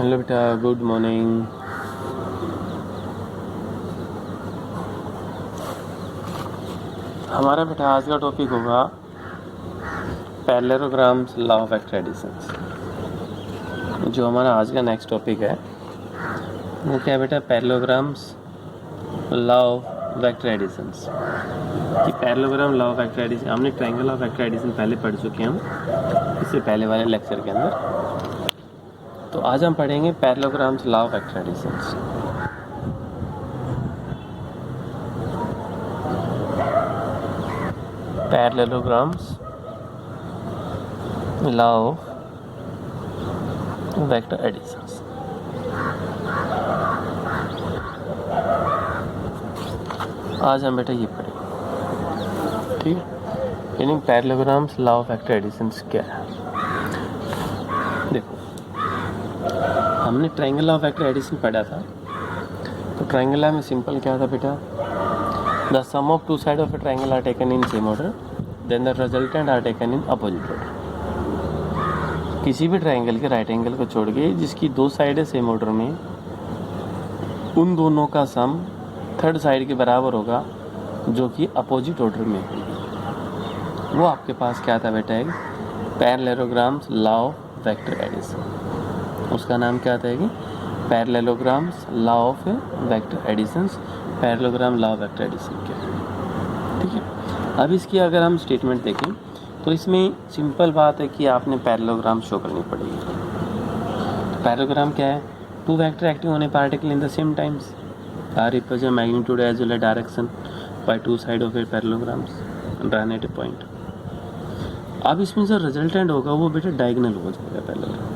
Hello बेटा, good morning. हमारा बेटा आज का टॉपिक होगा parallelograms, law of vector additions. जो हमारा आज का नेक्स्ट टॉपिक है वो क्या है बेटा? Parallelograms, law of vector additions. कि parallelogram, law of vector addition, हमने ट्रायंगल ऑफ वेक्टर एडिशन पहले पढ़ चुके हैं हम इससे पहले वाले लेक्चर के अंदर। तो आज हम पढ़ेंगे parallelograms, law of vector additions. Parallelograms, law of vector additions. आज हम बेटा ये पढ़ेंगे, ठीक है। यानी parallelograms, law of vector additions क्या है? देखो, हमने ट्रायंगल ऑफ वेक्टर एडिशन पढ़ा था। तो ट्रायंगल में सिंपल क्या था बेटा? The sum of two side of a triangle are taken in same order, then the resultant are taken in opposite order. किसी भी ट्रायंगल के राइट एंगल को छोड़ के जिसकी दो साइड है सेम ऑर्डर में, उन दोनों का सम थर्ड साइड के बराबर होगा जो कि अपोजिट ऑर्डर में होगी। वो आपके पास क्या था बेटा? एक parallelograms, law of vector addition. उसका नाम क्या था कि parallelograms, law of vector additions. Parallelogram, law of vector addition क्या है, ठीक है। अब इसकी अगर हम स्टेटमेंट देखें तो इसमें सिंपल बात है कि आपने पैरेललोग्राम शो करनी पड़ेगी। तो पैरेललोग्राम क्या है? Two vector acting on a particle in the same times are represent magnitude as well as direction by two side of a parallelograms drawn at a point. अब इसमें जो रिजल्टेंट होगा वो बेटा डायगोनल हो जाएगा। पैरेललोग्राम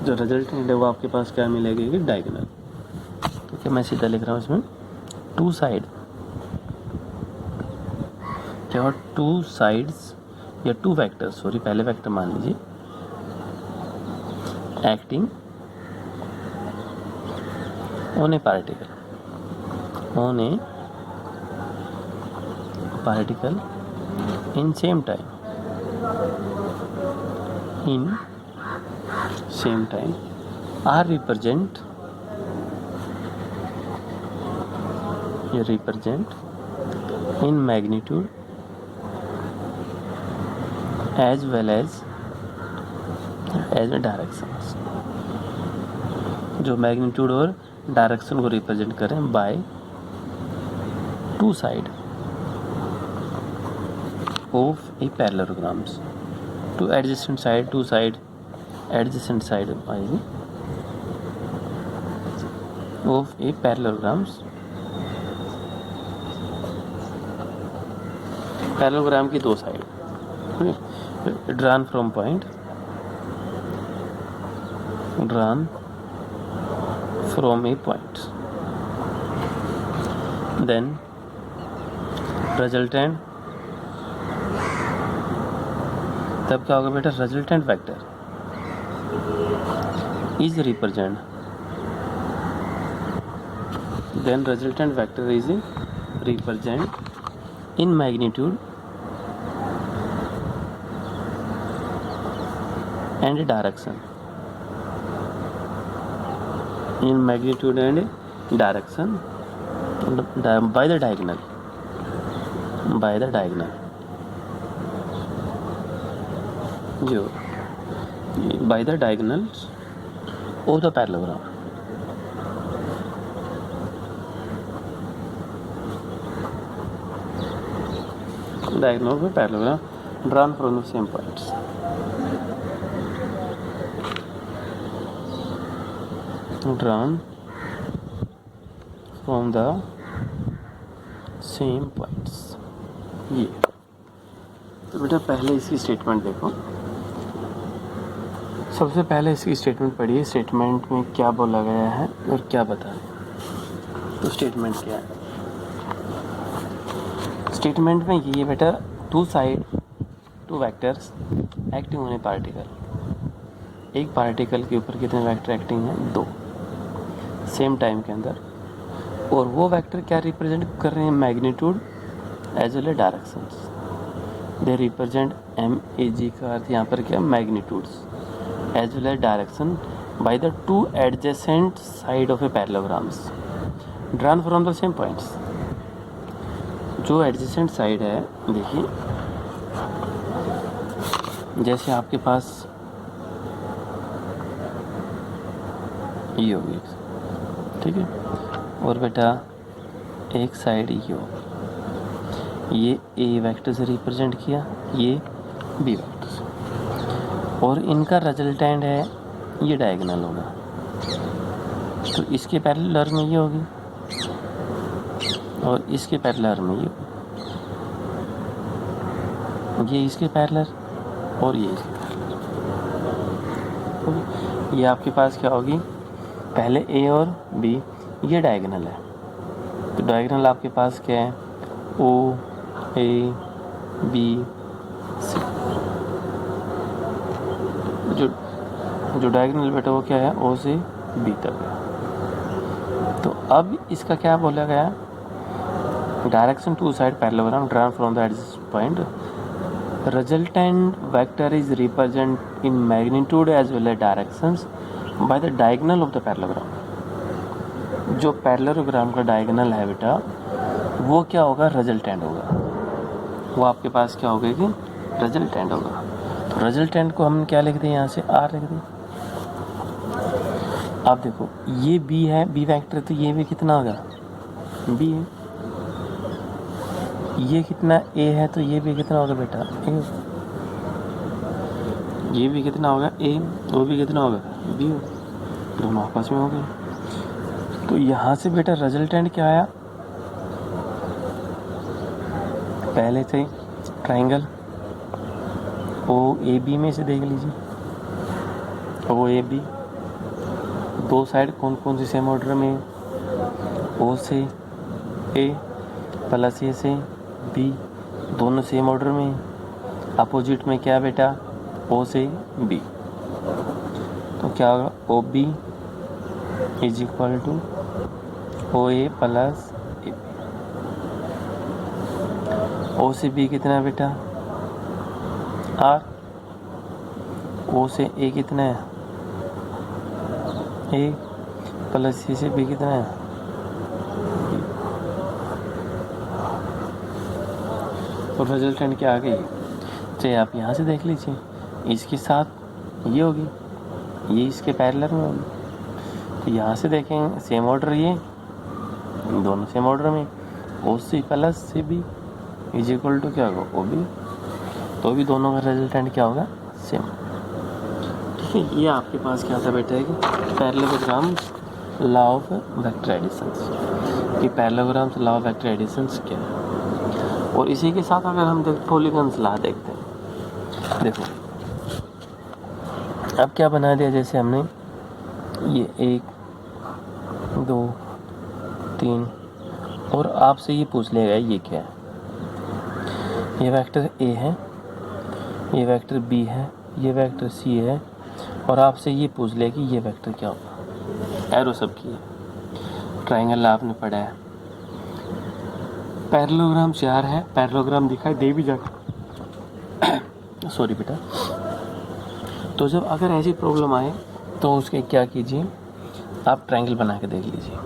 जो रिजल्टेंट है वो आपके पास क्या मिलेगी कि डायगोनल। तो क्या मैं सीधा लिख रहा हूँ इसमें टू साइड, क्या टू साइड्स या टू वेक्टर, सॉरी पहले वेक्टर मान लीजिए, acting on a particle, on a particle in same time, in same time are represent in magnitude as well as directions. जो मैग्नीट्यूड और डायरेक्शन को represent करें by two side of a parallelograms. Two adjacent side, two side adjacent side आएगी of a parallelograms. Parallelogram की दो side drawn from point, drawn from a point, then resultant. तब क्या होगा बेटा? Resultant vector is represent, then resultant vector is represent in magnitude and direction, in magnitude and direction by the diagonal, जो by the diagonals of the parallelogram। diagonal of the parallelogram drawn from the same points। drawn from the same points। ये तो बेटा पहले इसकी statement देखो। सबसे पहले इसकी स्टेटमेंट पढ़िए। स्टेटमेंट में क्या बोला गया है और क्या बताया। तो स्टेटमेंट क्या है? स्टेटमेंट में ये बेटा two side, two vectors acting on a particle. एक पार्टिकल के ऊपर कितने वेक्टर एक्टिंग हैं? दो, सेम टाइम के अंदर। और वो वेक्टर क्या रिप्रेजेंट कर रहे हैं? Magnitude as well as directions. They represent, M A G का अर्थ यहाँ पर क्या? Magnitudes as well as direction by the two adjacent side of a parallelograms drawn from the same points। जो adjacent side है, देखिए जैसे आपके पास ये होगी, ठीक है, और बेटा एक साइड ये हो, ये ए वेक्टर से रिप्रेजेंट किया, ये बी वेक्टर से, और इनका रिजल्टेंट है ये डायगोनल होगा, तो इसके पैरेलल में ये होगी और इसके पैरेलल में ये इसके पैरेलल और ये इसके पैरेलल। ये आपके पास क्या होगी, पहले ए और बी ये डायगोनल है, तो डायगोनल आपके पास क्या है, ओ ए बी सी। जो डायगोनल बेटा वो क्या है, ओ से बी तक है। तो अब इसका क्या बोला गया, direction two side parallelogram drawn from the adjacent point, resultant vector is represented in magnitude as well as directions by the diagonal of the parallelogram। जो पैरेललोग्राम का डायगोनल है बेटा वो क्या होगा, रिजल्टेंट होगा, वो आपके पास क्या होगा कि रिजल्टेंट होगा। तो रिजल्टेंट को हम क्या लिख दें, यहाँ से आर लिख दें। आप देखो ये बी है, बी वेक्टर, तो ये भी कितना होगा, बी है, ये कितना ए है, तो ये भी कितना होगा बेटा, ए, ये भी कितना होगा ए, वो भी कितना होगा बी, दोनों आपस में हो गए। तो यहाँ से बेटा रिजल्टेंट क्या आया, पहले से ट्राइंगल ओ ए बी में से देख लीजिए, ओ ए बी दो साइड कौन कौन सी सेम ऑर्डर में, ओ से ए प्लस ए से बी, दोनों सेम ऑर्डर में, अपोजिट में क्या बेटा, ओ से बी, तो क्या होगा, O B is equal to O A plus A, O से बी कितना है बेटा आर, ओ से ए कितना है ए, प्लस सी से बी कितना है, और रिजल्टेंट क्या आ गई, चाहे आप यहाँ से देख लीजिए, इसके साथ ये होगी, ये इसके पैरेलल में होगी, तो यहाँ से देखेंगे सेम ऑर्डर, ये दोनों सेम ऑर्डर में, O C plus C B is equal to क्या होगा, ओ बी, तो भी दोनों का रिजल्टेंट क्या होगा, सेम। ठीक है, ये आपके पास क्या था बेटा, कि parallelogram law of vector additions, कि parallelogram law of vector additions क्या है। और इसी के साथ अगर हम पॉलीगन्स लॉ देखते हैं, देखो अब क्या बना दिया, जैसे हमने ये 1 2 3 और आपसे ये पूछ लेगा ये क्या है, ये वेक्टर ए है, ये वेक्टर बी है, ये वेक्टर सी है, और आपसे ये पूछ ले कि ये वेक्टर क्या होगा, एरो सब की है, ट्राइंगल आपने पढ़ा है, पैरेललोग्राम 4 है, पैरेललोग्राम दिखाई दे भी जाता सॉरी बेटा। तो जब अगर ऐसी प्रॉब्लम आए तो उसके क्या कीजिए, आप ट्रायंगल बना के देख लीजिए,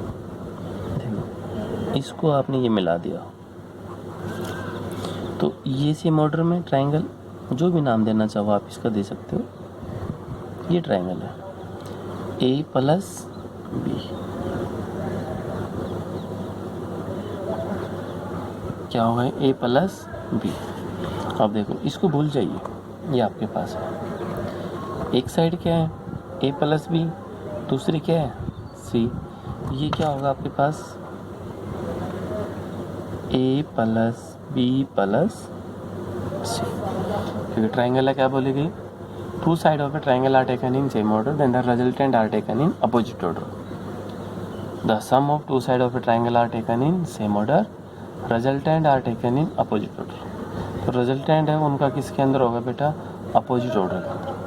देखो इसको आपने ये मिला दिया, तो ये सेम ऑर्डर में ट्रायंगल, जो भी नाम देना चाहो आप इसका दे सकते हो, ये ट्रायंगल है ए प्लस बी, क्या होगा ए प्लस बी। अब देखो इसको भूल जाइए, ये आपके पास है, एक साइड क्या है ए प्लस बी, दूसरी क्या है सी, ये क्या होगा आपके पास A plus B plus C, क्योंकि ट्राइंगल है, क्या बोलेगी, two side of a triangle are taken in same order then the resultant are taken in opposite order, the sum of two side of a triangle are taken in same order, resultant are taken in opposite order. तो resultant है उनका किसके अंदर होगा बेटा, opposite order के अंदर।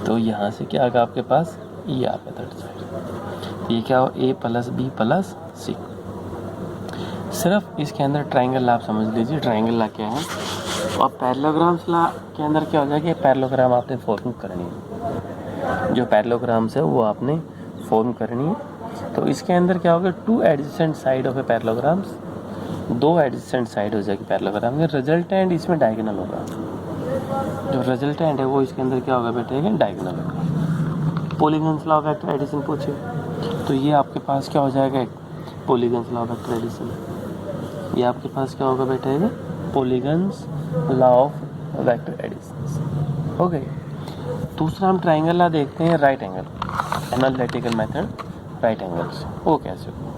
तो यहाँ से क्या आएगा आपके पास, ये आ गया थर्ड साइड, तो ये क्या हो ए प्लस बी प्लस सी। सिर्फ इसके अंदर ट्राइंगल आप समझ लीजिए, ट्राइंगल ला क्या है, और पैरेललोग्राम्स ला के अंदर क्या हो जाएगा, पैरेललोग्राम आपने फॉर्म करनी है। जो पैरेललोग्राम्स है वो आपने फॉर्म करनी है। तो इसके अंदर क्या होगा, 2 adjacent side of a parallelograms, 2 adjacent side हो जाएगी पैरेललोग्राम में। रिजल्टेंट इसमें डायगोनल होगा, जो रिजल्टेंट है वो इसके अंदर क्या होगा बेटा, डायगोनल होगा। Polygons law of vector addition पूछे तो ये आपके पास क्या हो जाएगा, polygons law of vector addition. ये आपके पास क्या होगा बेटा, है polygons law of vector addition. हो गई। दूसरा हम ट्राइंगल लॉ देखते हैं, right angle analytical method right angles. वो कैसे हो,